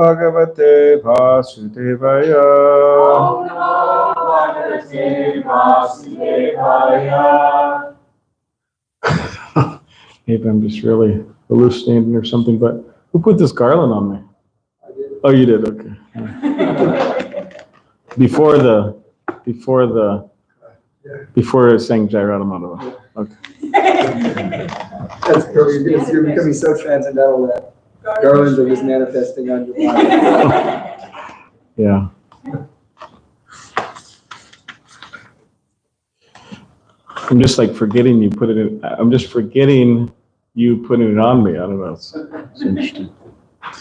Bhagavate Vasudevaya. Om Namo Bhagavate Vasudevaya. Maybe I'm just really hallucinating or something, but who put this garland on me? I did. Oh, you did, okay. Before saying Jairada Madhava. Okay. That's cool. You're becoming so transcendental that garlands are just manifesting on your body. Yeah. I'm just like forgetting you put it in. I'm just forgetting you putting it on me. I don't know. It's interesting. I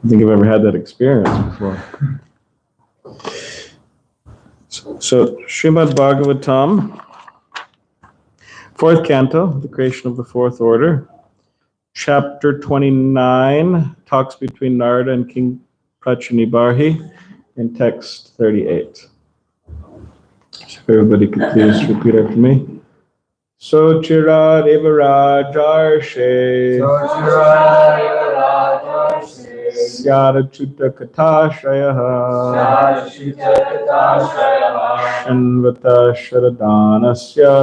don't think I've ever had that experience before. So Srimad Bhagavatam, 4th canto, the creation of the 4th order, chapter 29, talks between Narada and King Prachanibarhi, in text 38. So if everybody could please repeat after me. Sochira Devarajarshe Syara Chuta Katashayaha Shanvata Sharadanasya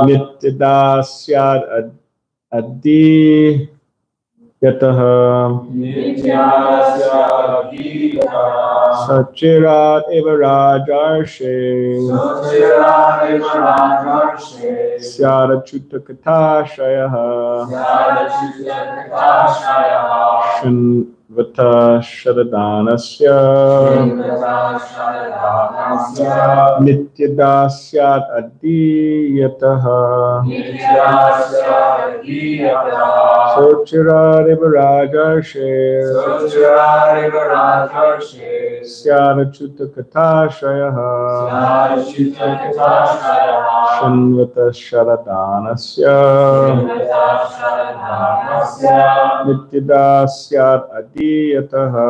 Nityadasyad Adi Yataha Sachirat Evarajarshe Syara Chuta Katashayaha Shanvata Sharadanasya Nityadasyat Adiyataha Sochira Devarajarshe Syara Chuta Katashayaha Shanvata Sharadanasya Nityadasyat Adiyataha.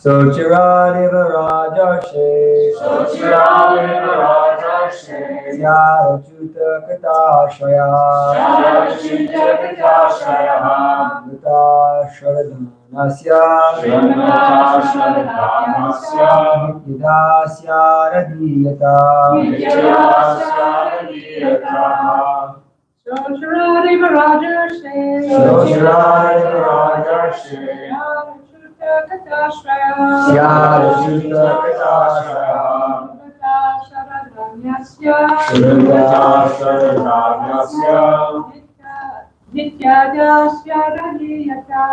Sochira Devarajarshe Syara Chuta Katashaya Mata Sharadanasya Nityadasya Radiyata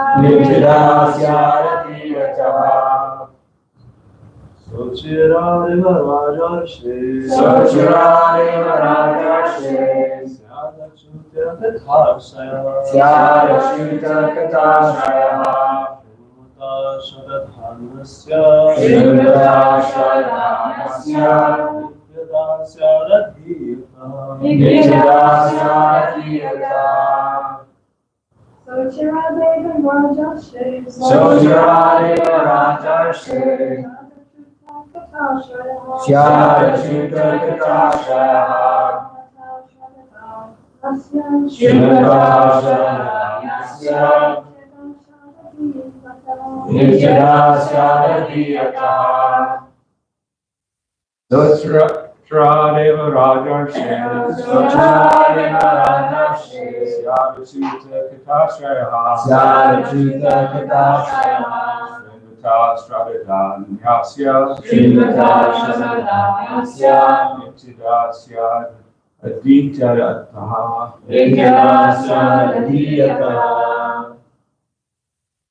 Sochira Devarajarshe Syara Chuta Katashaya Nityadasya Radiyata Sochira Devarajarshe Syara Chuta Katashaya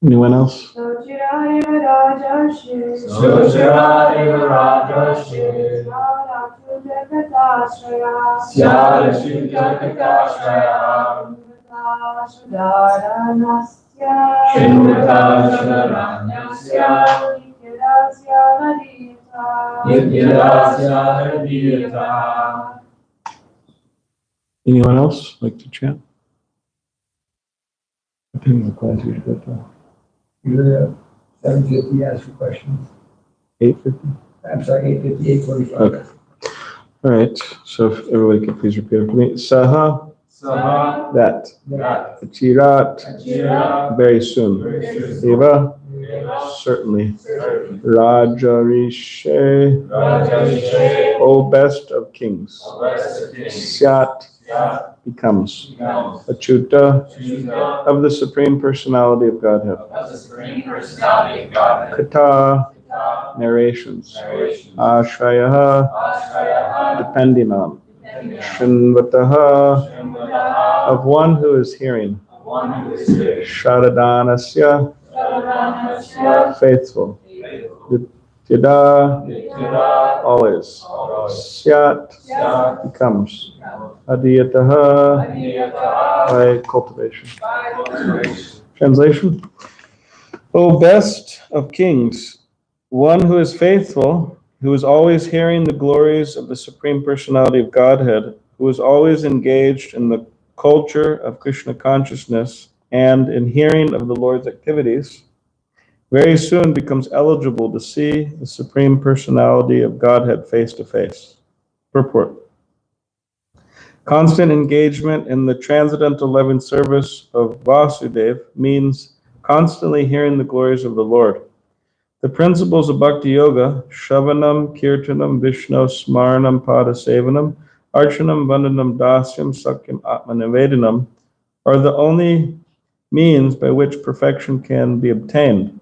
Anyone else? Anyone else like to chant? I think the class usually go to Usually at 7:50, ask for questions. 8:50. I'm sorry, 8:50, 8:45. Okay. All right. So if everybody could please repeat after me. Saha Saha. That. That. Achirat. Achirat. Very soon. Very soon. Eva. Eva. Certainly. Certainly. Rajarishe. Rajarishe. O best of kings. Blessed of kings. Syat. Yat. Becomes. Becomes. Achuta. Chuta. Of the Supreme Personality of Godhead. Of the Supreme Personality of Godhead. Kata. Kata. Narrations. Narrations. Ashrayaha. Ashrayaha. Depending on. Depending on. Shinvataha. Shrimataha. Of one who is hearing. Of one who is here. Sharadanasya. Shravanasya. Faithful. Faithful. Yada. Yada. Always. Always. Syat. Syat. Becomes. Adiyataha. Adiyataha. By cultivation. Cultivation. Translation. O best of kings, one who is faithful, who is always hearing the glories of the Supreme Personality of Godhead, who is always engaged in the culture of Krishna consciousness and in hearing of the Lord's activities, very soon becomes eligible to see the Supreme Personality of Godhead face to face. Purport. Constant engagement in the transcendental loving service of Vasudeva means constantly hearing the glories of the Lord. The principles of Bhakti Yoga, Shravanam, Kirtanam, Vishnu, Smaranam, Padasevanam, Archanam, Vandanam, Dasyam, Sakyam, Atmanivedanam, are the only means by which perfection can be obtained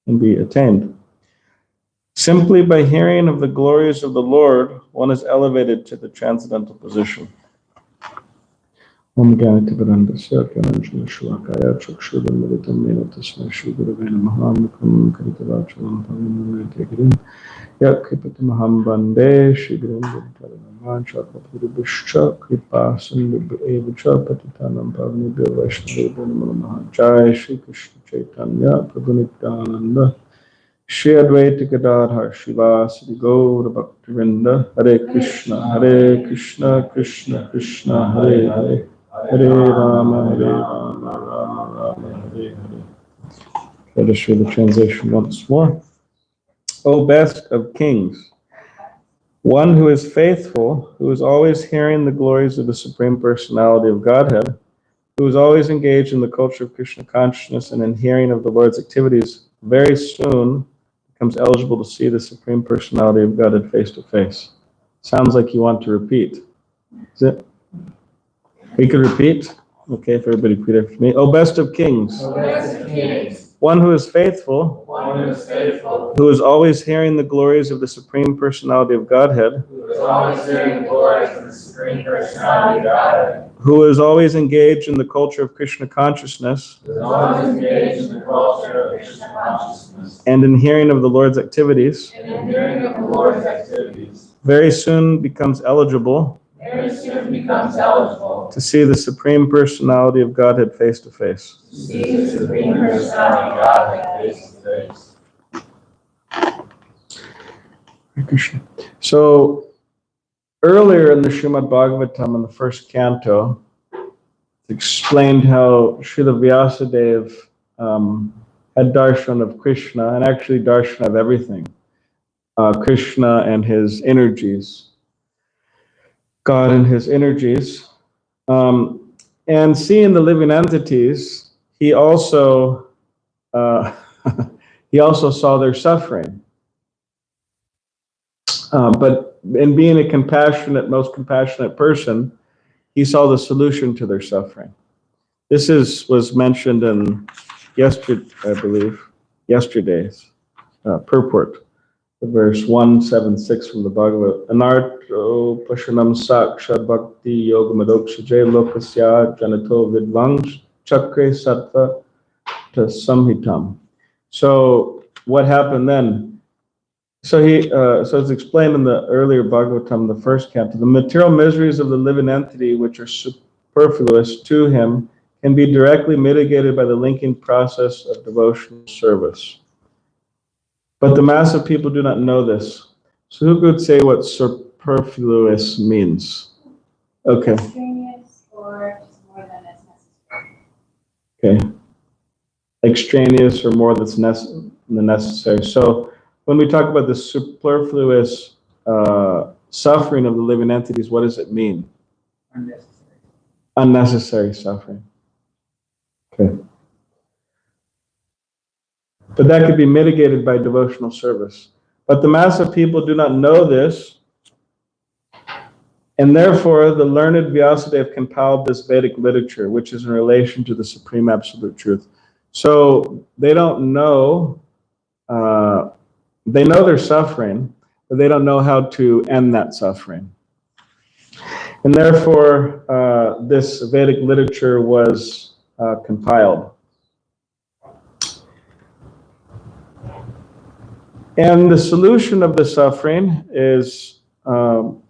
and be attained. Simply by hearing of the glories of the Lord, one is elevated to the transcendental position. Om Ganativarandasya Kananjana Shvakaya Chakshudamritam Mena Tasma Shugurave Namaha Mukam Karitavachalam Pavinamritagirim Yak Kripatamaham Bande Shigrim Viditaranama Chakapurubhishcha Kripa Sindhu Evacha Patitanam Pavinibhyo Vaishnavibhyo Namaha Jai Shri Krishna Chaitanya Prabhu Nityananda Shri Advaita Gadadhar Shivasadi Gaura Bhaktivinoda Hare Krishna Krishna Krishna Hare Hare Hare Rama Rama Rama Hare Hare. Let us read the translation once more. O best of kings, one who is faithful, who is always hearing the glories of the Supreme Personality of Godhead, who is always engaged in the culture of Krishna consciousness and in hearing of the Lord's activities, very soon becomes eligible to see the Supreme Personality of Godhead face to face. Sounds like you want to repeat. Is it? We could repeat. Okay, if everybody repeat after me. O best of kings, O best of kings. one who is faithful, One who is faithful. who is always hearing the glories of the Supreme Personality of Godhead, Who is always hearing the glories of the Supreme Personality of Godhead. who is always engaged in the culture of Krishna consciousness Who is always engaged in the culture of Krishna consciousness. and in hearing of the Lord's activities, And in hearing of the Lord's activities. very soon becomes eligible Very soon becomes eligible to see the Supreme Personality of Godhead face to face. to see the Supreme Personality of Godhead face to face. Hare Krishna. So earlier in the Srimad Bhagavatam, in the first canto, it explained how Srila Vyasadeva had darshan of Krishna, and actually darshan of everything. Krishna and his energies, God and his energies. And seeing the living entities, he also saw their suffering. But in being a compassionate, most compassionate person, he saw the solution to their suffering. This was mentioned in yesterday's purport, verse 176 from the Bhagavad. Anarto pashanam sakshat bhakti yogamadokshajay lokasya janato vidvang chakre sattva ta samhitam. So what happened then? So it's explained in the earlier Bhagavatam, the first canto. The material miseries of the living entity, which are superfluous to him, can be directly mitigated by the linking process of devotional service. But the mass of people do not know this. So who could say what superfluous means? Okay. Extraneous or just more than is necessary. Okay. Extraneous or more than necessary. So when we talk about the superfluous suffering of the living entities, what does it mean? Unnecessary. unnecessary suffering. Okay. But that could be mitigated by devotional service. But the mass of people do not know this, and therefore the learned Vyasadeva compiled this Vedic literature, which is in relation to the Supreme Absolute Truth. So they don't know, they know they're suffering, but they don't know how to end that suffering. And therefore, this Vedic literature was compiled. And the solution of the suffering is to,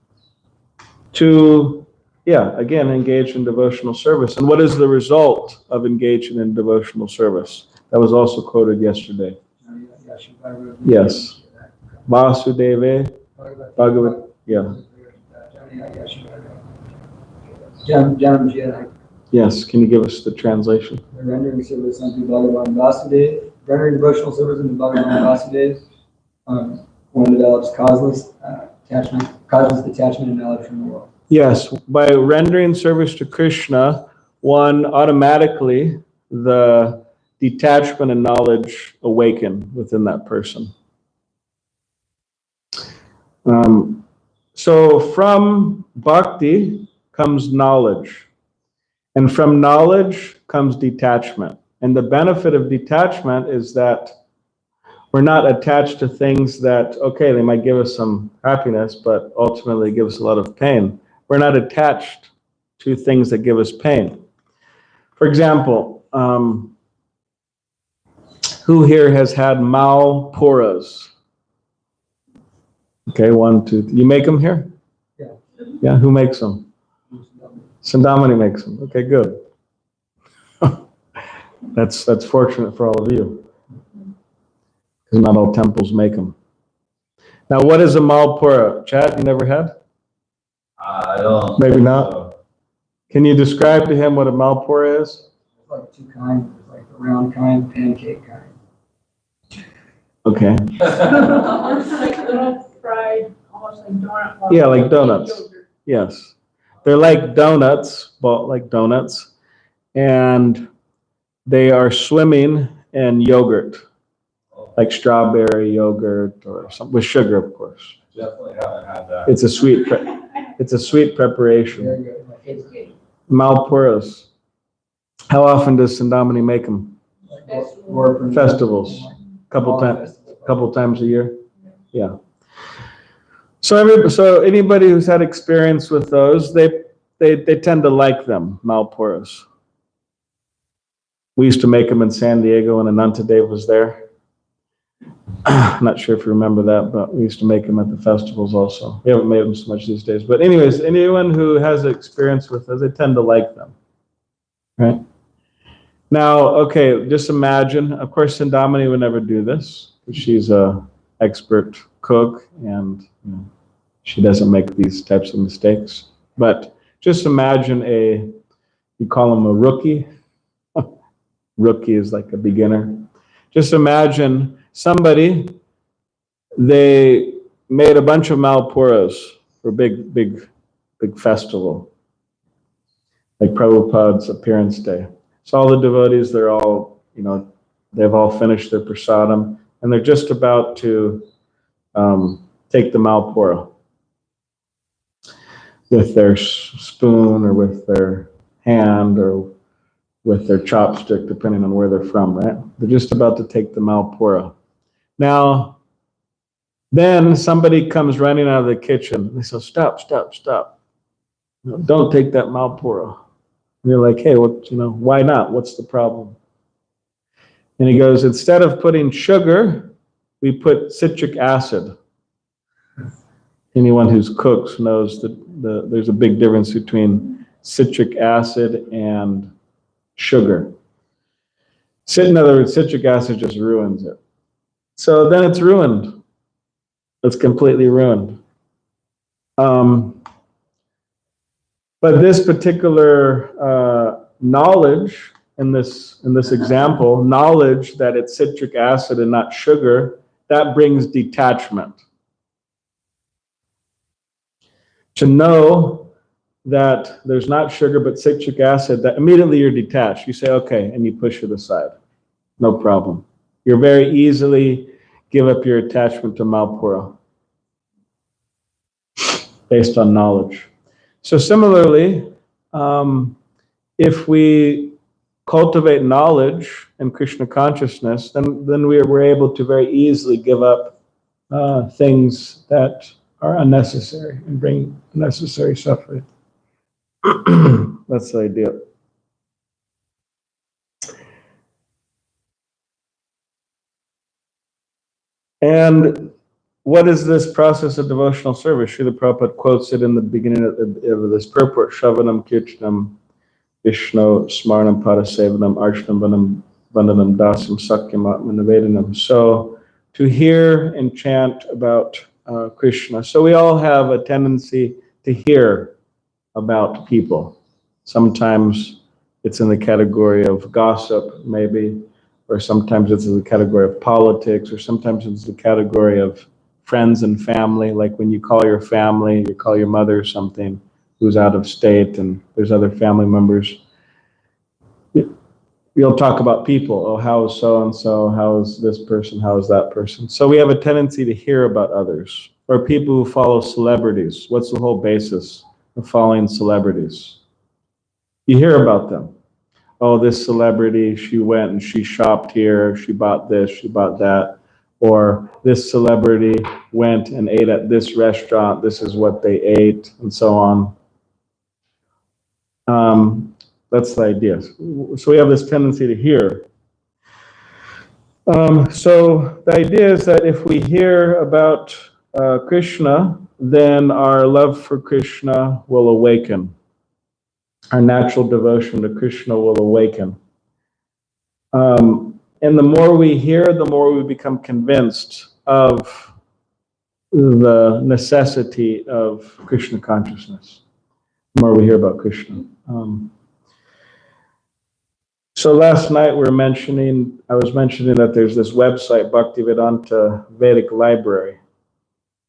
again, engage in devotional service. And what is the result of engaging in devotional service? That was also quoted yesterday. Yes. Vasudeva, Bhagavat, yeah. Yes, can you give us the translation? Rendering service unto Bhagavan Vasudeva, rendering devotional service unto Bhagavan Vasudeva. One develops causeless detachment and knowledge from the world. Yes, by rendering service to Krishna, one automatically, the detachment and knowledge awaken within that person. So from bhakti comes knowledge, and from knowledge comes detachment. And the benefit of detachment is that we're not attached to things that, okay, they might give us some happiness, but ultimately give us a lot of pain. We're not attached to things that give us pain. For example, who here has had malpuras? Okay, 1, 2. You make them here? Yeah. Yeah, who makes them? Sandamani makes them. Okay, good. That's fortunate for all of you. Because not all temples make them. Now, what is a malpura? Chad, you never had? I don't. Maybe not. So. Can you describe to him what a malpura is? There's like two kinds. There's like the round kind, pancake kind. Okay. Almost like little fried, almost like donut. Yeah, like donuts. Yes. They're like donuts, but like donuts. And they are swimming in yogurt. Like strawberry yogurt or something with sugar, of course. Definitely haven't had that. It's a sweet preparation. Very good. Malpuras. How often does Sandamani make them? Festivals. Couple times a year. Yeah. So anybody who's had experience with those, they tend to like them, malpuras. We used to make them in San Diego when Anantadev was there. I'm not sure if you remember that, but we used to make them at the festivals also. We haven't made them so much these days. But anyways, anyone who has experience with those, they tend to like them. Right? Now, okay, just imagine, of course, Sandamani would never do this. She's an expert cook and she doesn't make these types of mistakes. But just imagine you call them a rookie. Rookie is like a beginner. Just imagine somebody, they made a bunch of malpuras for a big festival, like Prabhupada's appearance day. So all the devotees, they're all, they've all finished their prasadam, and they're just about to take the malpura with their spoon or with their hand or with their chopstick, depending on where they're from, right? They're just about to take the malpura. Now, then somebody comes running out of the kitchen. They say, stop. No, don't take that malpura. And you're like, hey, why not? What's the problem? And he goes, instead of putting sugar, we put citric acid. Anyone who's cooks knows that there's a big difference between citric acid and sugar. In other words, citric acid just ruins it. So then it's ruined. It's completely ruined. But this particular knowledge in this example, knowledge that it's citric acid and not sugar, that brings detachment. To know that there's not sugar but citric acid, that immediately you're detached. You say, okay, and you push it aside. No problem. You very easily give up your attachment to Malpura based on knowledge. So similarly, if we cultivate knowledge and Krishna consciousness, then we're able to very easily give up things that are unnecessary and bring unnecessary suffering. That's the idea. And what is this process of devotional service? Srila Prabhupada quotes it in the beginning of this purport: Shravanam Kirtanam Vishnu Smaranam Padasevanam Archanam Vandanam Dasam Sakyam Atmanavedanam. So to hear and chant about Krishna. So we all have a tendency to hear about people. Sometimes it's in the category of gossip, maybe, or sometimes it's in the category of politics, or sometimes it's the category of friends and family, like when you call your family, you call your mother or something who's out of state and there's other family members. You'll talk about people. Oh, how is so-and-so? How is this person? How is that person? So we have a tendency to hear about others, or people who follow celebrities. What's the whole basis of following celebrities? You hear about them. Oh, this celebrity, she went and she shopped here, she bought this, she bought that. Or this celebrity went and ate at this restaurant, this is what they ate, and so on. That's the idea. So we have this tendency to hear. So the idea is that if we hear about Krishna, then our love for Krishna will awaken. Our natural devotion to Krishna will awaken. And the more we hear, the more we become convinced of the necessity of Krishna consciousness. The more we hear about Krishna. So last night I was mentioning that there's this website, Bhaktivedanta Vedic Library.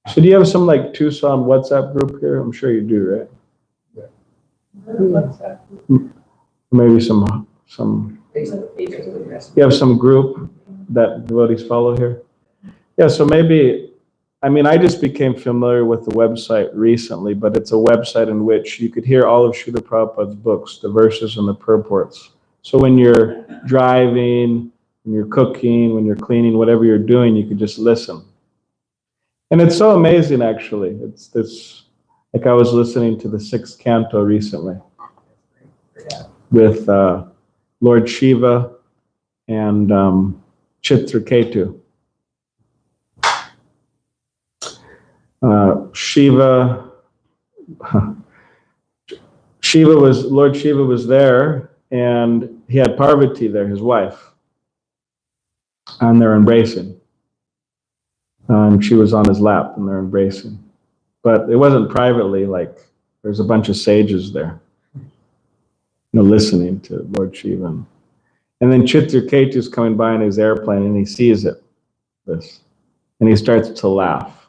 So do you have some like Tucson WhatsApp group here? I'm sure you do, right? Maybe some. You have some group that devotees follow here? Yeah, so maybe, I just became familiar with the website recently, but it's a website in which you could hear all of Srila Prabhupada's books, the verses and the purports. So when you're driving, when you're cooking, when you're cleaning, whatever you're doing, you could just listen. And it's so amazing, actually. It's this, like I was listening to the 6th canto recently with Lord Shiva and Chitraketu. Lord Shiva was there, and he had Parvati there, his wife, and they're embracing. She was on his lap, and they're embracing. But it wasn't privately, like there's a bunch of sages there, listening to Lord Shiva. And then Chitraketu is coming by in his airplane, and he sees this, and he starts to laugh.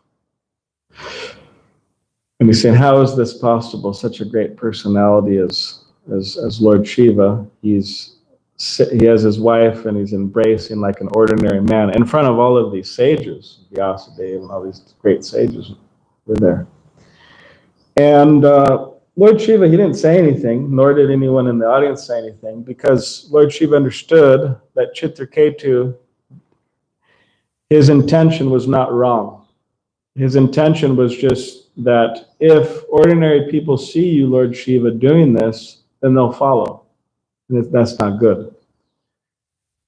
And he's saying, how is this possible? Such a great personality as Lord Shiva. He has his wife, and he's embracing like an ordinary man in front of all of these sages, Vyasadeva and all these great sages were there. And Lord Shiva, he didn't say anything, nor did anyone in the audience say anything, because Lord Shiva understood that Chitraketu, his intention was not wrong. His intention was just that if ordinary people see you, Lord Shiva, doing this, then they'll follow. And that's not good.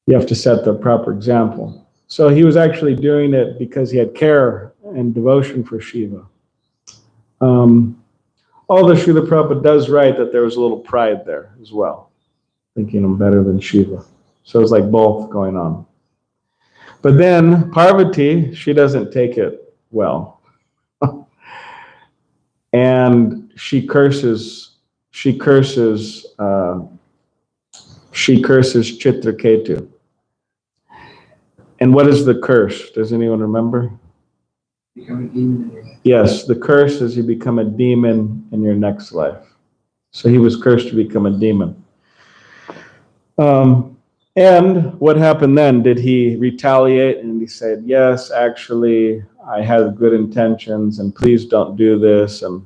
You have to set the proper example. So he was actually doing it because he had care and devotion for Shiva. Although Srila Prabhupada does write that there was a little pride there as well, thinking I'm better than Shiva. So it's like both going on. But then Parvati, she doesn't take it well. And she curses Chitraketu. And what is the curse? Does anyone remember? Become a demon in your life. Yes, the curse is you become a demon in your next life. So he was cursed to become a demon. And what happened then? Did he retaliate? And he said, yes, actually, I had good intentions, and please don't do this, and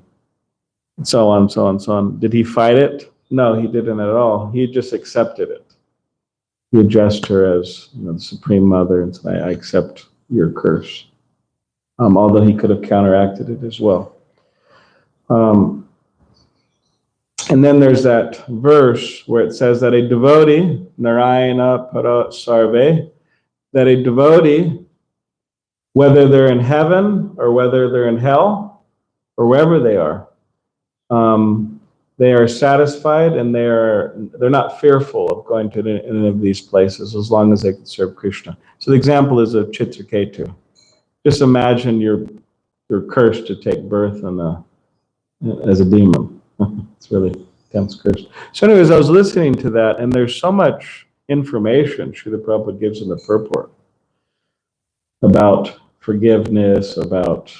so on, so on, so on. Did he fight it? No, he didn't at all. He just accepted it. He addressed her as the Supreme Mother and said, I accept your curse. Although he could have counteracted it as well. And then there's that verse where it says that a devotee, Narayana Para Sarve, that a devotee, whether they're in heaven or whether they're in hell or wherever they are satisfied, and they're not fearful of going to any of these places as long as they can serve Krishna. So the example is of Chitraketu. Just imagine you're cursed to take birth as a demon. It's really intense curse. So anyways, I was listening to that, and there's so much information Srila Prabhupada gives in the purport about forgiveness, about,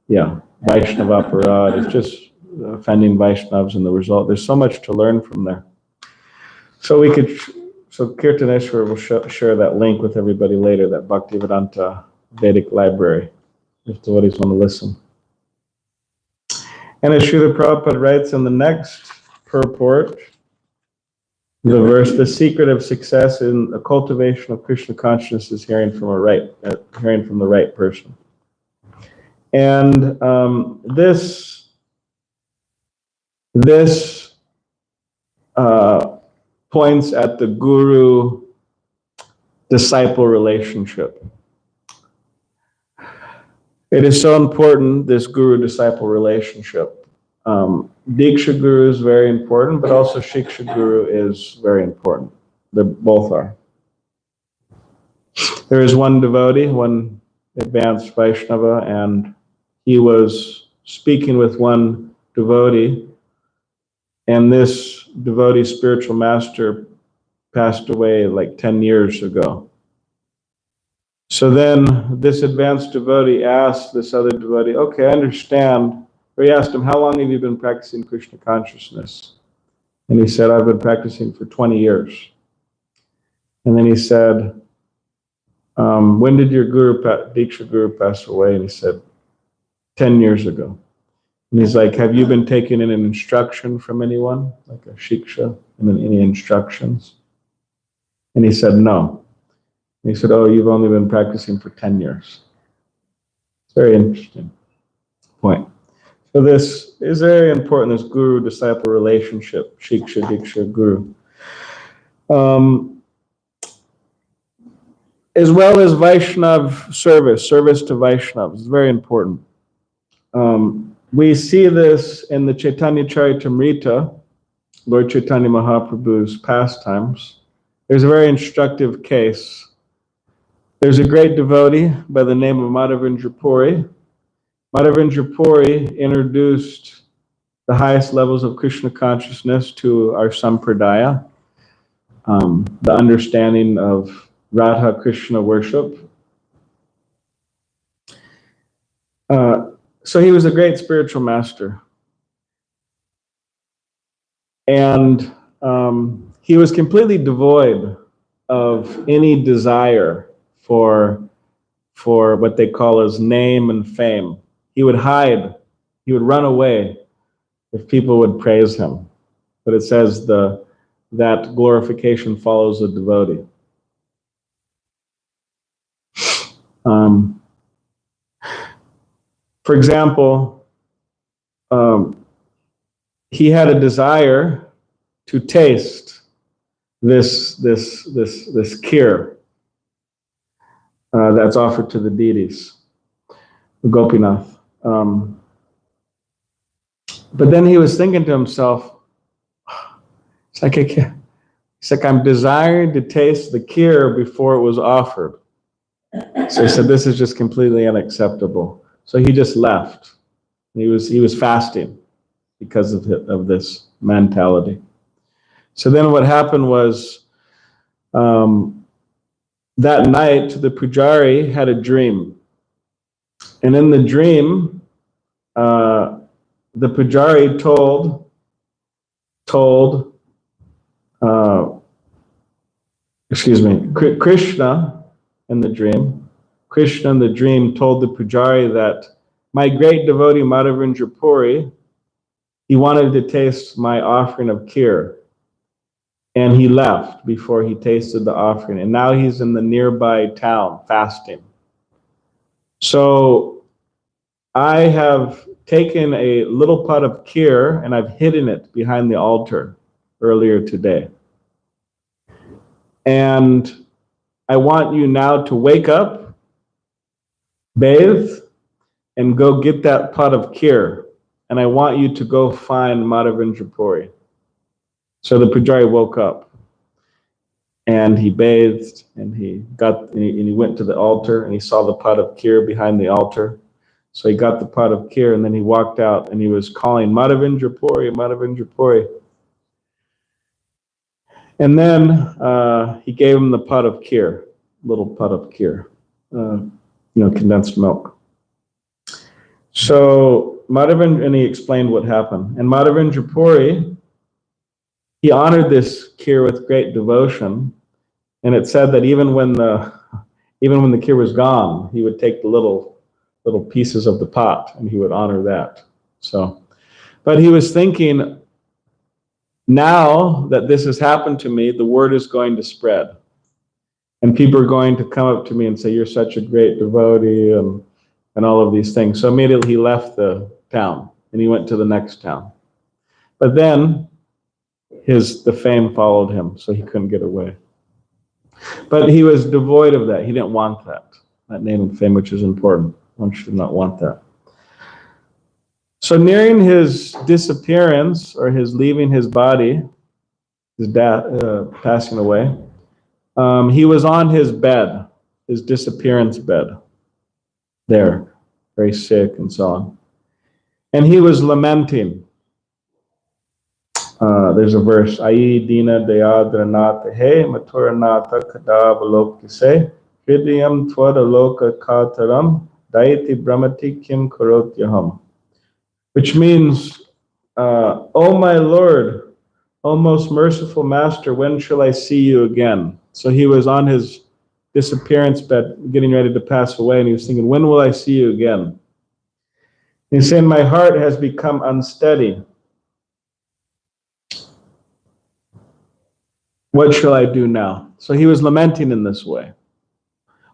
Vaishnava Aparad. It's just offending Vaishnavas and the result. There's so much to learn from there. So Kirtaneshwar will share that link with everybody later, that Bhaktivedanta Vedic library, if devotees want to listen. And as Srila Prabhupada writes in the next purport, the verse, the secret of success in the cultivation of Krishna consciousness is hearing from the right person. And this points at the guru-disciple relationship. It is so important, this guru-disciple relationship. Diksha Guru is very important, but also Shiksha Guru is very important. They both are. There is one devotee, one advanced Vaishnava, and he was speaking with one devotee, and this devotee's spiritual master passed away like 10 years ago. So then this advanced devotee asked this other devotee, okay, I understand. Or he asked him, how long have you been practicing Krishna consciousness? And he said, I've been practicing for 20 years. And then he said, when did your Diksha Guru pass away? And he said, 10 years ago. And he's like, have you been taking an instruction from anyone? Like a Shiksha? Any instructions? And he said, no. And he said, oh, you've only been practicing for 10 years. It's very interesting point. So this is very important, this guru-disciple relationship, Shiksha, Diksha, Guru. As well as Vaishnav service to Vaishnavas is very important. We see this in the Chaitanya Charitamrita, Lord Chaitanya Mahaprabhu's pastimes. There's a very instructive case. There's a great devotee by the name of Madhavendra Puri. Madhavendra Puri introduced the highest levels of Krishna consciousness to our Sampradaya, the understanding of Radha Krishna worship. So he was a great spiritual master. And he was completely devoid of any desire for what they call as name and fame. He would hide, he would run away if people would praise him. But it says that glorification follows the devotee. For example, he had a desire to taste this kheer that's offered to the deities, the Gopinath. But then he was thinking to himself, it's like I'm desiring to taste the kheer before it was offered. So he said, this is just completely unacceptable. So he just left. He was fasting because of this mentality. So then what happened was, that night the pujari had a dream. And in the dream, the pujari told told, Krishna in the dream told the Pujari that my great devotee Madhavendra Puri, he wanted to taste my offering of kheer. And he left before he tasted the offering. And now he's in the nearby town fasting. So I have taken a little pot of kheer and I've hidden it behind the altar earlier today. And I want you now to wake up, bathe, and go get that pot of kheer. And I want you to go find Madhavendra Puri. So the Pujari woke up and he bathed and he went to the altar and he saw the pot of kheer behind the altar. So he got the pot of kheer and then he walked out and he was calling Madhavendra Puri, Madhavendra Puri. And then he gave him the pot of kheer, little pot of kheer, condensed milk. So Madhavendra, and he explained what happened. And Madhavendra Puri, he honored this kheer with great devotion. And it said that even when the kheer was gone, he would take the little pieces of the pot and he would honor that. So, but he was thinking, now that this has happened to me, the word is going to spread. And people are going to come up to me and say, you're such a great devotee and all of these things. So immediately he left the town and he went to the next town. But then the fame followed him, so he couldn't get away. But he was devoid of that. He didn't want that name and fame, which is important. One should not want that. So nearing his disappearance, or his leaving his body, his passing away, he was on his bed, his disappearance bed, there, very sick and so on. And he was lamenting. There's a verse, Ai dina dayadranata he maturanata kadavalokise hridayam twadaloka kataram daiti brahmati kim karotyaham. Which means, oh my Lord, O most merciful Master, when shall I see you again? So he was on his disappearance bed, getting ready to pass away, and he was thinking, when will I see you again? He's saying, my heart has become unsteady. What shall I do now? So he was lamenting in this way.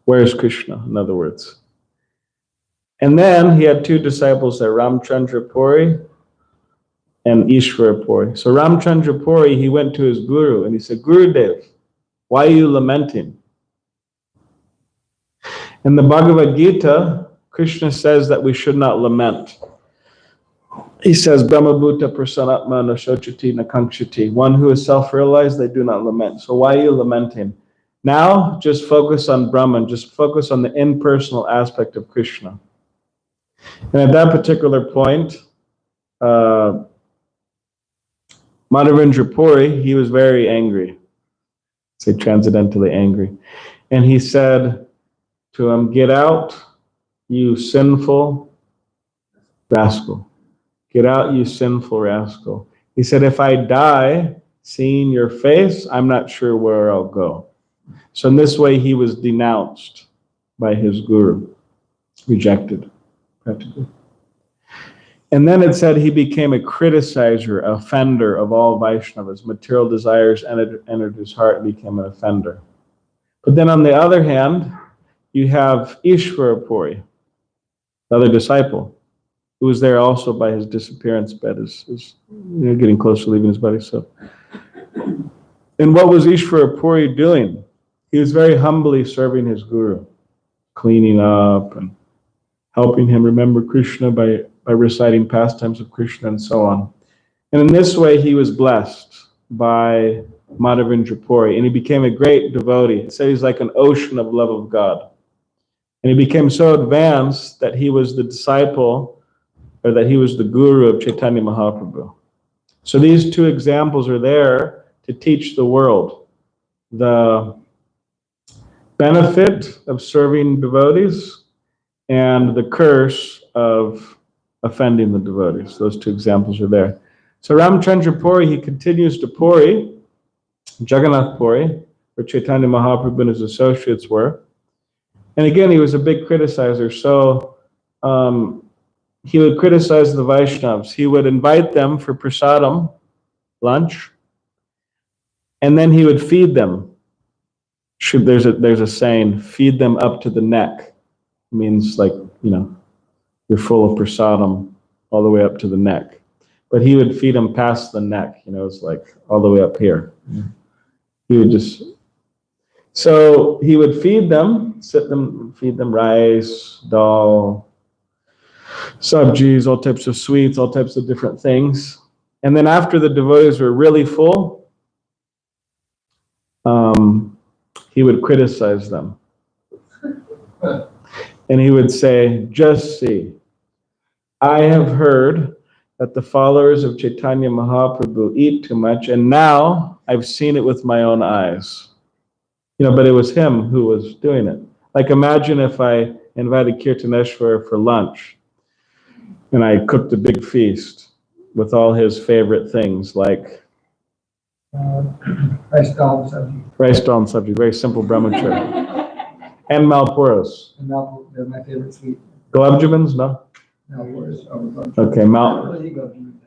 Where is Krishna, in other words? And then he had two disciples there, Ramchandra Puri and Ishvara Puri. So Ramchandra Puri, he went to his guru and he said, Gurudev, why are you lamenting? In the Bhagavad Gita, Krishna says that we should not lament. He says, Brahmabhuta prasanatma na shochati na kankshati. One who is self-realized, they do not lament. So why are you lamenting? Now, just focus on Brahman, just focus on the impersonal aspect of Krishna. And at that particular point, Madhavendra Puri, he was very angry, say transcendentally angry. And he said to him, get out, you sinful rascal. Get out, you sinful rascal. He said, if I die seeing your face, I'm not sure where I'll go. So in this way, he was denounced by his guru, rejected, practically. And then it said he became a criticizer, offender of all Vaishnavas. Material desires entered his heart and became an offender. But then on the other hand, you have Ishvara Puri, the other disciple, who was there also by his disappearance bed, getting close to leaving his body. So, and what was Ishvara Puri doing? He was very humbly serving his guru, cleaning up and helping him remember Krishna by reciting pastimes of Krishna and so on. And in this way, he was blessed by Madhavendra Puri, and he became a great devotee. It says he's like an ocean of love of God. And he became so advanced that he was the disciple, or that he was the guru of Chaitanya Mahaprabhu. So these two examples are there to teach the world the benefit of serving devotees and the curse of offending the devotees. Those two examples are there. So Ramchandra Puri, he continues to Puri, Jagannath Puri, where Chaitanya Mahaprabhu and his associates were. And again, he was a big criticizer. So he would criticize the Vaishnavas. He would invite them for prasadam, lunch, and then he would feed them. There's a saying, feed them up to the neck. It means like, you're full of prasadam all the way up to the neck. But he would feed them past the neck, it's like all the way up here. He would so he would feed them rice, dal, sabjis, all types of sweets, all types of different things. And then after the devotees were really full, he would criticize them. And he would say, just see, I have heard that the followers of Chaitanya Mahaprabhu eat too much, and now I've seen it with my own eyes. But it was him who was doing it. Like imagine if I invited Kirtaneshwar for lunch, and I cooked a big feast with all his favorite things, like Rice dal and sabji. rice dal and sabji, very simple brahmachari. And malpuras. And now they're my favorite sweet. Gulab jamans, no? Malpuras. Okay,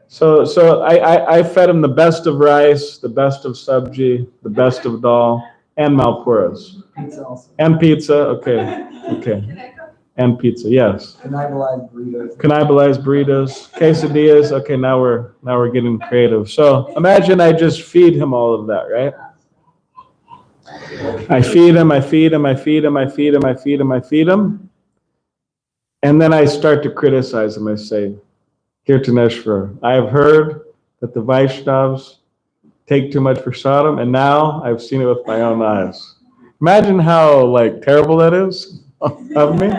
So I fed him the best of rice, the best of sabji, the best of dal, and malpuras. Pizza also. And pizza, okay. And pizza, yes. Cannibalized burritos. Cannibalized burritos, quesadillas. Okay, now we're getting creative. So imagine I just feed him all of that, right? I feed him. And then I start to criticize him. I say, Kirtaneshwar, I have heard that the Vaishnavas take too much prasadam, and now I've seen it with my own eyes. Imagine how terrible that is of me.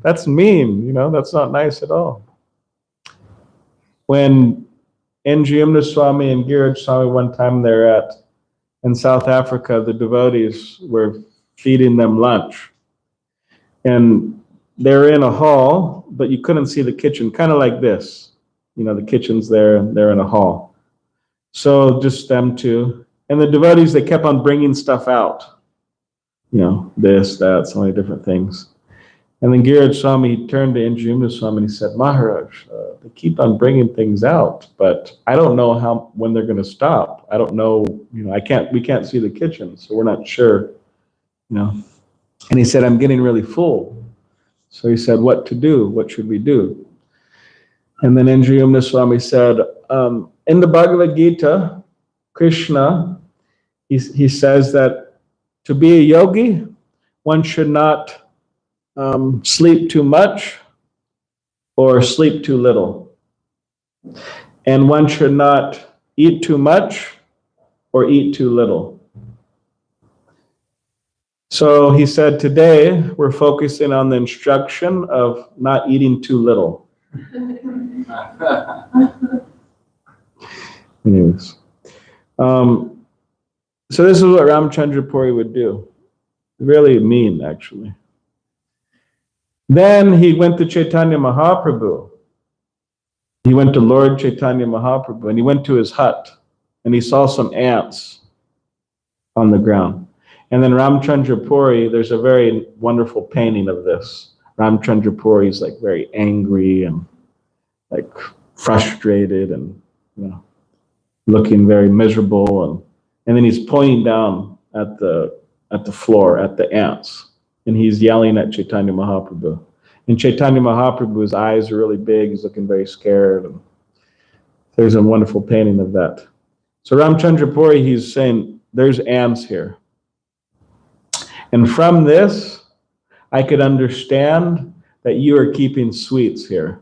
That's mean, that's not nice at all. When N.G. Swami and Giraj Swami one time in South Africa, the devotees were feeding them lunch. And they're in a hall, but you couldn't see the kitchen, kind of like this. The kitchen's there, and they're in a hall. So just them two. And the devotees, they kept on bringing stuff out. This, that, so many different things. And then Giraj Swami turned to N.G. Swami and he said, Maharaj, they keep on bringing things out, but I don't know when they're going to stop. I don't know, we can't see the kitchen, so we're not sure, And he said, I'm getting really full. So he said, what to do? What should we do? And then N.G. Swami said, in the Bhagavad Gita, Krishna, he says that to be a yogi, one should not sleep too much or sleep too little. And one should not eat too much or eat too little. So he said today we're focusing on the instruction of not eating too little. Anyways. So this is what Ramchandra Puri would do. Really mean, actually. Then he went to Chaitanya Mahaprabhu. He went to Lord Chaitanya Mahaprabhu, and he went to his hut, and he saw some ants on the ground. And then Ramchandra Puri, there's a very wonderful painting of this. Ramchandra Puri is very angry and frustrated and looking very miserable, and then he's pointing down at the floor at the ants. And he's yelling at Chaitanya Mahaprabhu. And Chaitanya Mahaprabhu's eyes are really big. He's looking very scared. And there's a wonderful painting of that. So Ramchandra Puri, he's saying, there's ants here. And from this, I could understand that you are keeping sweets here.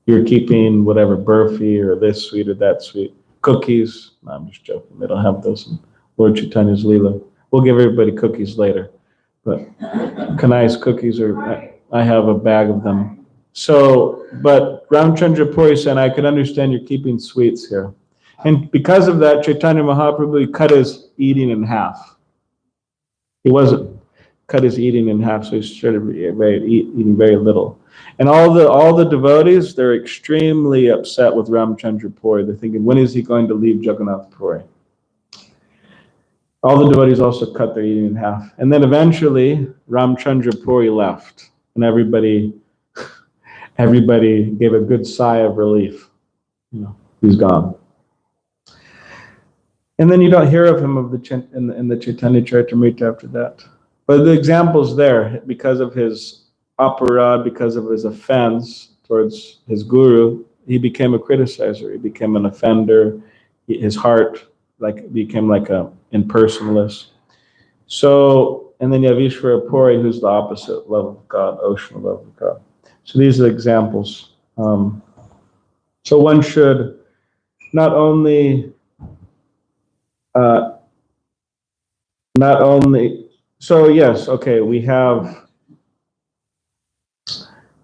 You're keeping whatever, burfi or this sweet or that sweet. Cookies. No, I'm just joking. They don't have those in Lord Chaitanya's Leela. We'll give everybody cookies later. But Kanai's cookies I have a bag of them. So, but Ramchandra Puri said, I could understand you're keeping sweets here. And because of that, Chaitanya Mahaprabhu cut his eating in half. He wasn't cut his eating in half, so he started eating very little. And all the devotees, they're extremely upset with Ramchandra Puri. They're thinking, when is he going to leave Jagannath Puri? All the devotees also cut their eating in half. And then eventually, Ramchandra Puri left. And everybody gave a good sigh of relief. He's gone. And then you don't hear of him in the Chaitanya Charitamrita after that. But the example's there because of his aparad, because of his offense towards his guru. He became a criticizer. He became an offender. His heart became like a impersonalist. So, and then you have Ishvara Puri, who's the opposite, love of God, ocean of love of God. So these are examples. So one should not only, so yes, okay, we have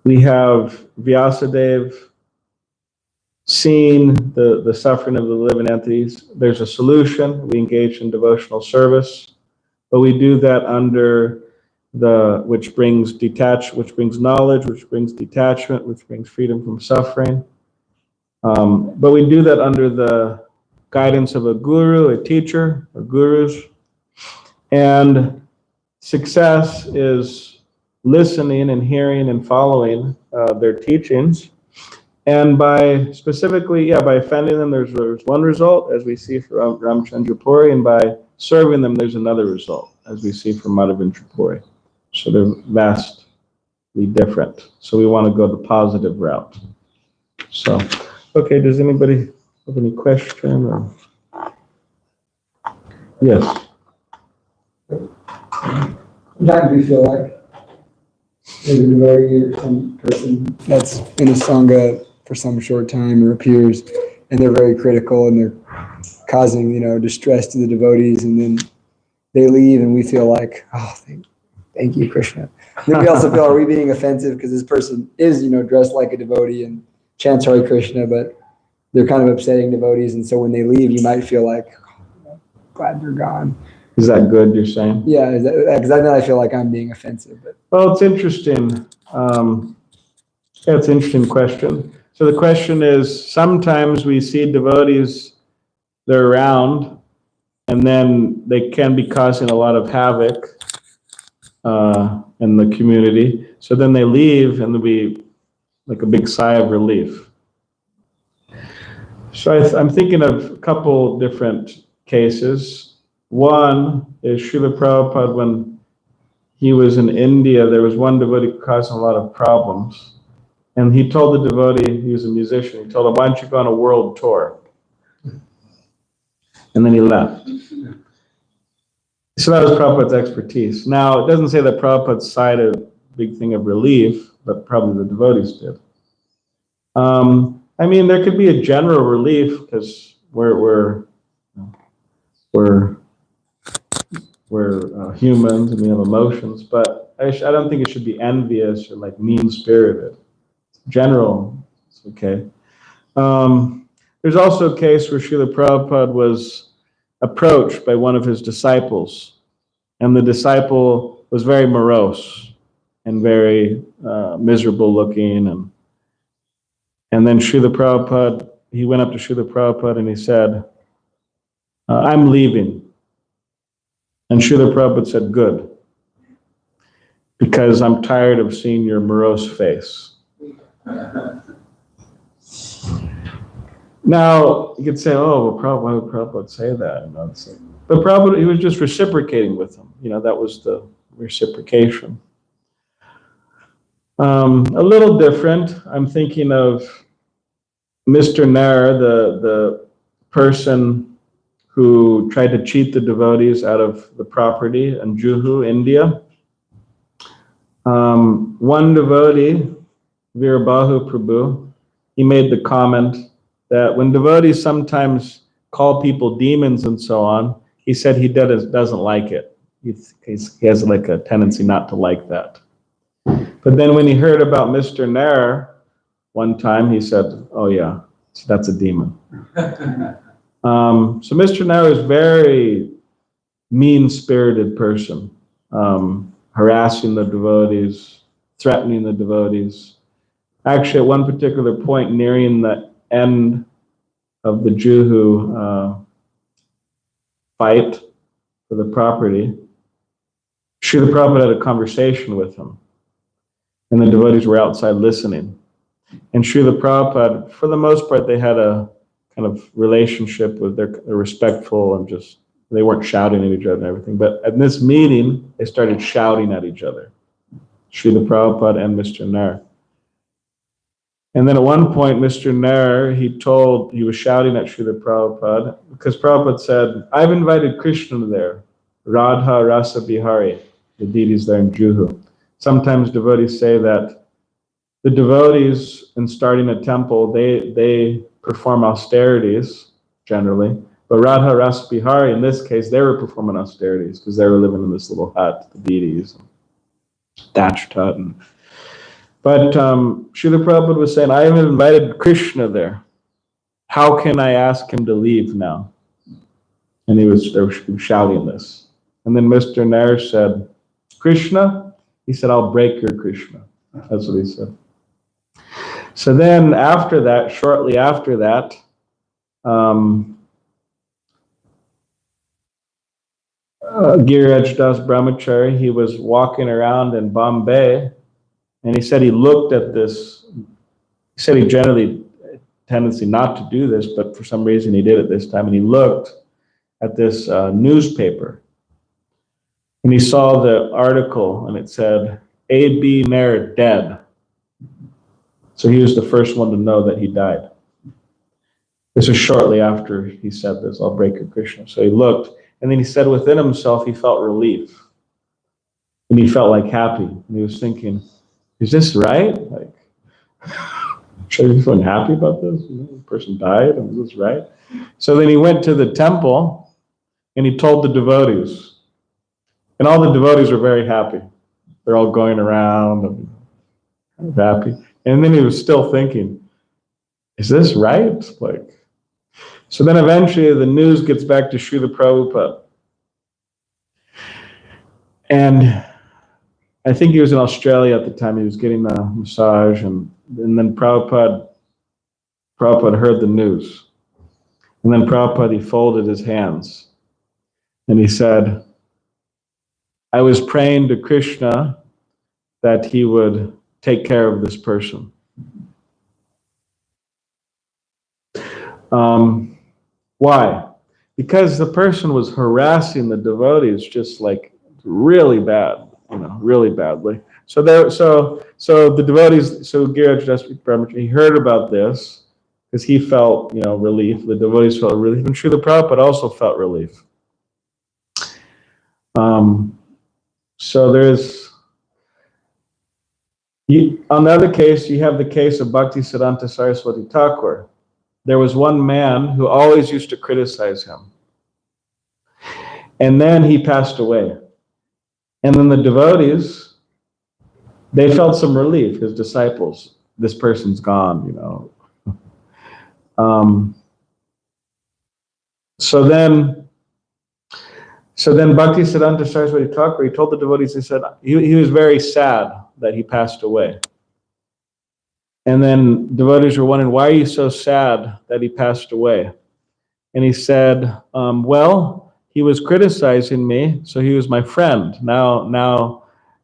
Vyasadeva seeing the suffering of the living entities. There's a solution. We engage in devotional service, but we do that under which brings knowledge, which brings detachment, which brings freedom from suffering. But we do that under the guidance of a guru, a teacher, or gurus. And success is listening and hearing and following their teachings. And by offending them, there's one result, as we see from Ramchandra Puri, and by serving them, there's another result, as we see from Madhavendra Puri. So they're vastly different. So we want to go the positive route. So, okay, does anybody have any question? Or? Yes. Sometimes we feel like there's a devotee or some person that's in a sangha for some short time or appears, and they're very critical and they're causing, distress to the devotees, and then they leave, and we feel like, oh, thank you, Krishna. Then we also feel, are we being offensive because this person is, dressed like a devotee and chants Hare Krishna, but they're kind of upsetting devotees, and so when they leave, you might feel like, oh, glad they're gone. Is that good, you're saying? Yeah, because then I feel like I'm being offensive. But. Well, it's interesting. It's an interesting question. So the question is, sometimes we see devotees, they're around, and then they can be causing a lot of havoc in the community. So then they leave, and there'll be like a big sigh of relief. So I'm thinking of a couple different cases. One is Srila Prabhupada, when he was in India, there was one devotee causing a lot of problems. And he told the devotee, he was a musician, he told him, why don't you go on a world tour? And then he left. So that was Prabhupada's expertise. Now, it doesn't say that Prabhupada cited a big thing of relief, but probably the devotees did. There could be a general relief because we're humans and we have emotions, but I don't think it should be envious or like mean-spirited. General, it's okay. There's also a case where Srila Prabhupada was approached by one of his disciples, and the disciple was very morose and very miserable looking, and then Srila Prabhupada, he went up to Srila Prabhupada and he said, I'm leaving. And Srila Prabhupada said, good, because I'm tired of seeing your morose face. Now, you could say, oh, well, why would Prabhupada say that? But Prabhupada, he was just reciprocating with him. That was the reciprocation. A little different, I'm thinking of Mr. Nair, the person who tried to cheat the devotees out of the property in Juhu, India. One devotee, Veerabahu Prabhu, he made the comment that when devotees sometimes call people demons and so on, he said he doesn't like it. He has like a tendency not to like that. But then when he heard about Mr. Nair, one time he said, oh yeah, that's a demon. So Mr. Nair is a very mean-spirited person, harassing the devotees, threatening the devotees. Actually, at one particular point, nearing the end of the Juhu fight for the property, Srila Prabhupada had a conversation with him, and the devotees were outside listening. And Srila Prabhupada, for the most part, they had a kind of relationship with they're respectful and just, they weren't shouting at each other and everything. But at this meeting, they started shouting at each other, Srila Prabhupada and Mr. Nair. And then at one point, Mr. Nair, he was shouting at Srila Prabhupada because Prabhupada said, I've invited Krishna there, Radha Rasa Bihari, the deities there in Juhu. Sometimes devotees say that the devotees in starting a temple, they perform austerities generally, but Radha Rasa Bihari, in this case, they were performing austerities because they were living in this little hut, the deities, thatched hut. But Srila Prabhupada was saying, I have invited Krishna there. How can I ask him to leave now? And they were shouting this. And then Mr. Nair said, Krishna? He said, I'll break your Krishna. That's what he said. So then after that, shortly after that, Giriraj Das Brahmachari, he was walking around in Bombay, and he said he looked at this. He said he generally had a tendency not to do this, but for some reason he did it this time, and he looked at this newspaper, and he saw the article, and it said, A.B. Nair dead. So he was the first one to know that he died. This was shortly after he said this, I'll break your Krishna. So he looked, and then he said within himself, he felt relief. And he felt like happy. And he was thinking, is this right? Like, should I be feeling happy about this? The person died, and is this right? So then he went to the temple, and he told the devotees. And all the devotees were very happy. They're all going around and kind of happy. And then he was still thinking, is this right? Like, so then eventually the news gets back to Srila Prabhupada. And I think he was in Australia at the time. He was getting a massage, and then Prabhupada heard the news. And then Prabhupada, he folded his hands, and he said, I was praying to Krishna that he would take care of this person. Why? Because the person was harassing the devotees just like really bad, really badly. So the devotees, so Giriraj Das Brahmachari, he heard about this because he felt, relief. The devotees felt relief, and Srila Prabhupada also felt relief. So there's, on the other case, you have the case of Bhaktisiddhanta Saraswati Thakur. There was one man who always used to criticize him. And then he passed away. And then the devotees, they felt some relief, his disciples. This person's gone, So then Bhaktisiddhanta Saraswati Thakur, he told the devotees, he said, he was very sad that he passed away. And then devotees were wondering, why are you so sad that he passed away? And he said, well, he was criticizing me, so he was my friend. Now,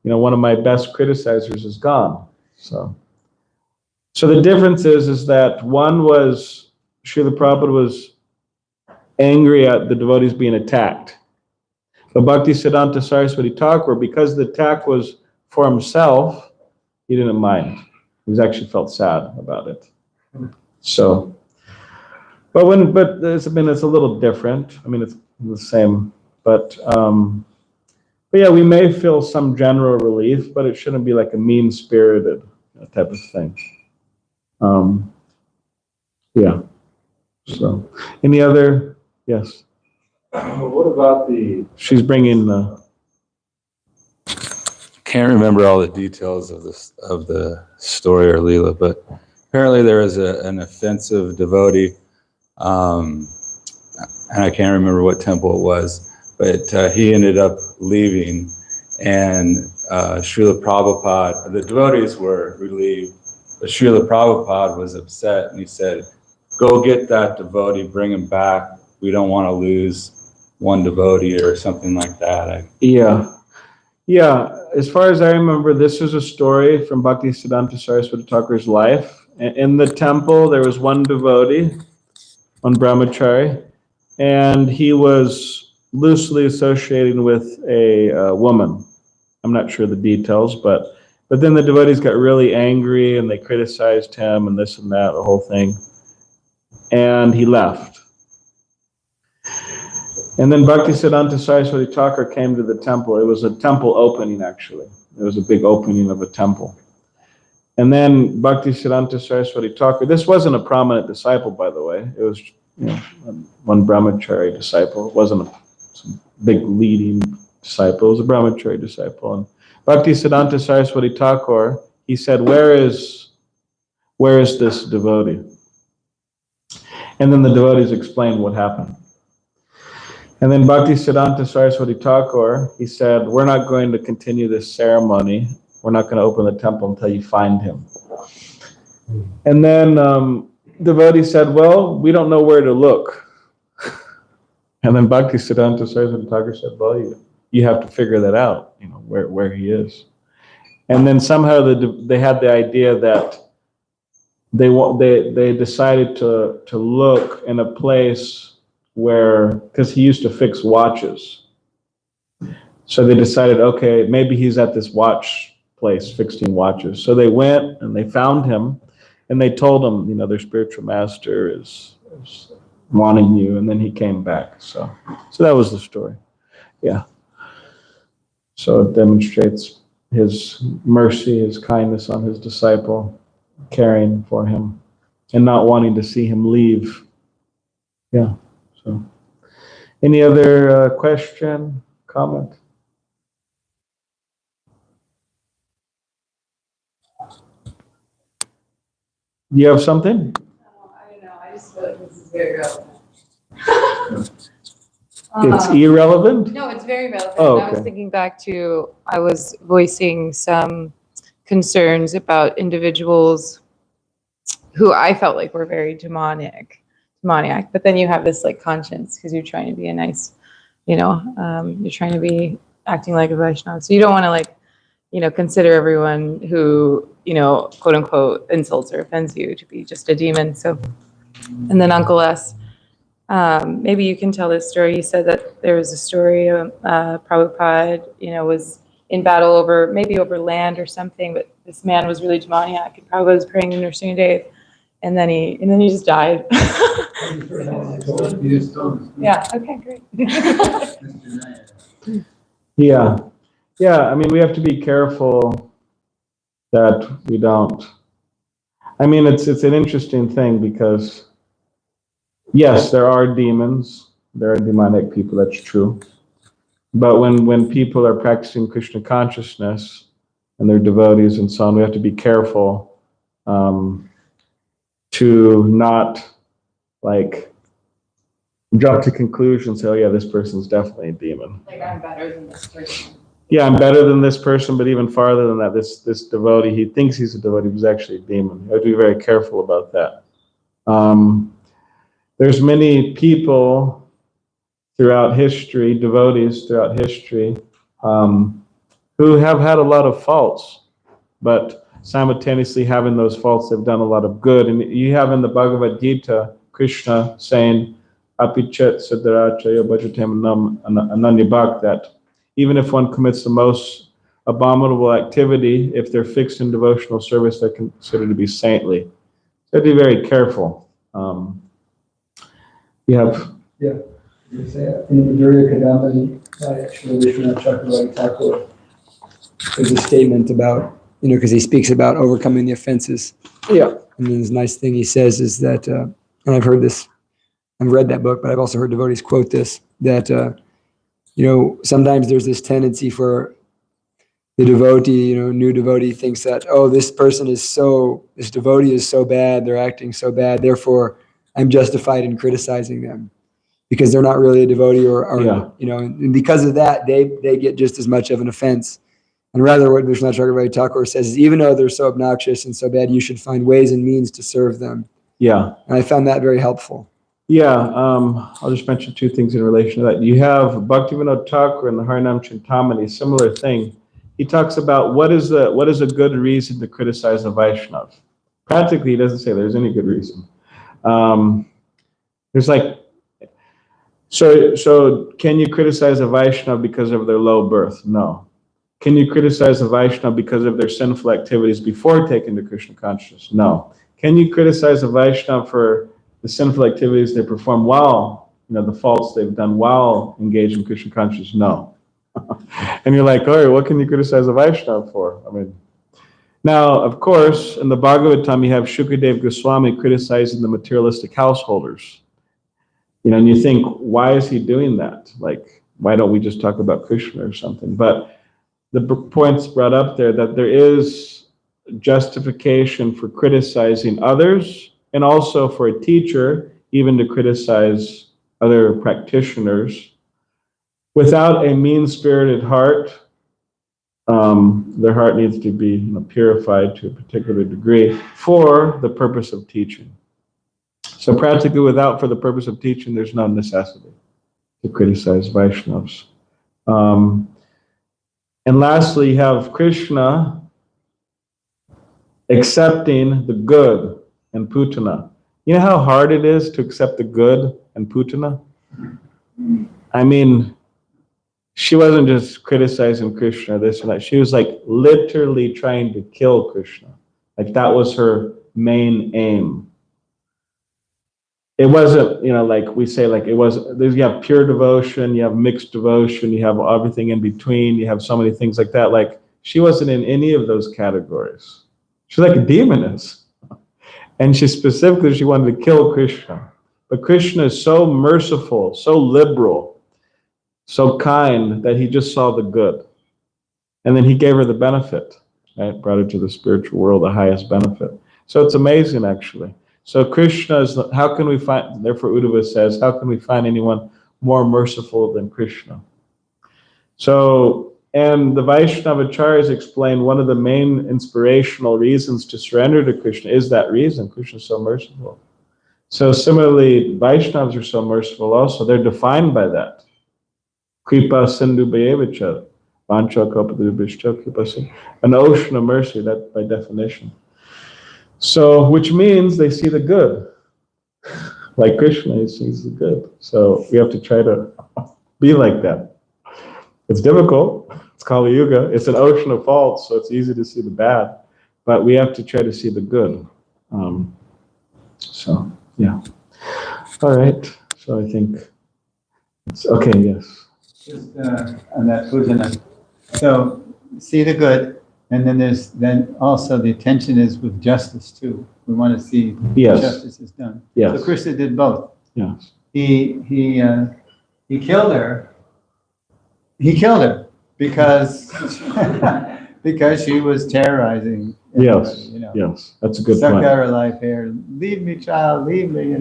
one of my best criticizers is gone. So the difference is that one was, Srila Prabhupada was angry at the devotees being attacked. But Bhaktisiddhanta Saraswati Thakur, because the attack was for himself, he didn't mind. He actually felt sad about it. So, but it's a little different. I mean, it's the same, but yeah, we may feel some general relief, but it shouldn't be like a mean-spirited type of thing. Yeah. So, any other? Yes. What about She's bringing the. Can't remember all the details of the story or Leela, but apparently there was an offensive devotee, and I can't remember what temple it was, but he ended up leaving, and Srila Prabhupada, the devotees were relieved, Srila Prabhupada was upset and he said, go get that devotee, bring him back. We don't want to lose one devotee or something like that. Yeah, as far as I remember, this is a story from Bhaktisiddhanta Saraswati Thakur's life. In the temple, there was one devotee, one Bramachari, and he was loosely associated with a woman. I'm not sure the details, but then the devotees got really angry and they criticized him and this and that, the whole thing. And he left. And then Bhaktisiddhanta Saraswati Thakur came to the temple. It was a temple opening, actually. It was a big opening of a temple. And then Bhaktisiddhanta Saraswati Thakur, this wasn't a prominent disciple, by the way. It was one Brahmachari disciple. It wasn't some big leading disciple. It was a Brahmachari disciple. And Bhaktisiddhanta Saraswati Thakur, he said, where is this devotee? And then the devotees explained what happened. And then Bhaktisiddhanta Saraswati Thakur, he said, we're not going to continue this ceremony. We're not going to open the temple until you find him. And then devotee said, well, we don't know where to look. And then Bhaktisiddhanta Saraswati Thakur said, well, you have to figure that out, where he is. And then somehow they had the idea that they decided to look in a place where, because he used to fix watches. So they decided, okay, maybe he's at this watch place fixing watches. So they went and they found him and they told him, their spiritual master is wanting you. And then he came back. So that was the story. Yeah. So it demonstrates his mercy, his kindness on his disciple, caring for him and not wanting to see him leave. Yeah. So, any other question, comment? Do you have something? I don't know, I just feel like this is very relevant. It's irrelevant? No, it's very relevant. Oh, I was okay. thinking back to, I was voicing some concerns about individuals who I felt like were very demoniac. But then you have this like conscience because you're trying to be a nice, you're trying to be acting like a Vaishnava. So you don't want to like, consider everyone who, quote unquote, insults or offends you to be just a demon. So, and then Uncle S, maybe you can tell this story. You said that there was a story of Prabhupada, was in battle over land or something, but this man was really demoniac and Prabhupada was praying to Nrsimhadev. And then he just died. Yeah. Okay. Great. Yeah. I mean, we have to be careful that we don't. I mean, it's an interesting thing because, yes, there are demons. There are demonic people. That's true. But when people are practicing Krishna consciousness and they're devotees and so on, we have to be careful. To not like jump to conclusions, say, oh yeah, this person's definitely a demon. Like I'm better than this person. Yeah, I'm better than this person, but even farther than that, this devotee, he thinks he's a devotee, but he's actually a demon. You have to be very careful about that. There's many people throughout history, devotees throughout history, who have had a lot of faults, but simultaneously having those faults, they've done a lot of good. And you have in the Bhagavad Gita, Krishna saying, Apichet Siddharachaya Bhajatam Ananyabhak, that even if one commits the most abominable activity, if they're fixed in devotional service, they're considered to be saintly. So be very careful. You have... Yeah. You say in the Durya Kadambini by Srila Vishwanath Chakravarti Thakur, there's a statement about, because he speaks about overcoming the offenses. Yeah. And then this nice thing he says is that, and I've heard this, I've read that book, but I've also heard devotees quote this, that, sometimes there's this tendency for the devotee, new devotee thinks that, oh, this devotee is so bad, they're acting so bad, therefore I'm justified in criticizing them because they're not really a devotee or Yeah. and because of that, they get just as much of an offense And rather what Vishwanath Chakravarti Thakur says is, even though they're so obnoxious and so bad, you should find ways and means to serve them. Yeah. And I found that very helpful. Yeah, I'll just mention two things in relation to that. You have Bhaktivinoda Thakur in the Harinam Chintamani, similar thing. He talks about what is a good reason to criticize a Vaishnav. Practically, he doesn't say there's any good reason. There's like, so can you criticize a Vaishnav because of their low birth? No. Can you criticize a Vaishnav because of their sinful activities before taking to Krishna consciousness? No. Can you criticize a Vaishnav for the sinful activities they perform while, the faults they've done while engaged in Krishna consciousness? No. And you're like, all right, what can you criticize a Vaishnava for? Now, of course, in the Bhagavatam, you have Shukadev Goswami criticizing the materialistic householders. And you think, why is he doing that? Like, why don't we just talk about Krishna or something? But the point's brought up there that there is justification for criticizing others, and also for a teacher, even to criticize other practitioners, without a mean-spirited heart. Their heart needs to be purified to a particular degree for the purpose of teaching. So practically, for the purpose of teaching, there's no necessity to criticize Vaishnavas. And lastly, you have Krishna accepting the good and Putana. You know how hard it is to accept the good and Putana? She wasn't just criticizing Krishna, this and that. She was like literally trying to kill Krishna. Like that was her main aim. It wasn't, like we say, like it was, you have pure devotion, you have mixed devotion, you have everything in between, you have so many things like that. Like she wasn't in any of those categories. She's like a demoness. And she wanted to kill Krishna. But Krishna is so merciful, so liberal, so kind that he just saw the good. And then he gave her the benefit, right? Brought her to the spiritual world, the highest benefit. So it's amazing, actually. So Krishna is, how can we find, therefore Uddhava says, how can we find anyone more merciful than Krishna? So, and the Vaishnavacharyas explain one of the main inspirational reasons to surrender to Krishna is that reason. Krishna is so merciful. So similarly, Vaishnavas are so merciful also. They're defined by that. Kripa Sindhu Bhayevacha, Vancha Kapadribhishcha Kripa Sindhu. An ocean of mercy, that by definition. So, which means they see the good. Like Krishna, he sees the good. So we have to try to be like that. It's difficult. It's Kali Yuga. It's an ocean of faults, so it's easy to see the bad. But we have to try to see the good. So, yeah. All right. So I think it's okay, yes. Just on that Pujana. So see the good, and then also the attention is with justice too. We want to see justice is done. Yes. So Krishna did both. Yes. He killed her. He killed her because because she was terrorizing everybody, Yes. Yes. That's a good Suck point. out her life hair. Leave me, child. Leave me.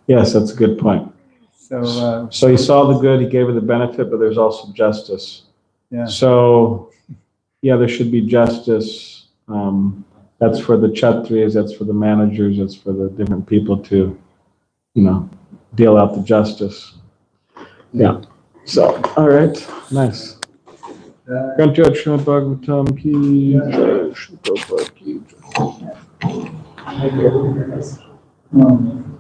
Yes, that's a good point. So So he saw the good, he gave her the benefit, but there's also justice. yeah. So, yeah, there should be justice. That's for the Kshatriyas, that's for the managers, that's for the different people to, deal out the justice. Yeah. So, all right, nice. Granjot Srimad Bhagavatam ki jai, Srila Prabhupada ki jai.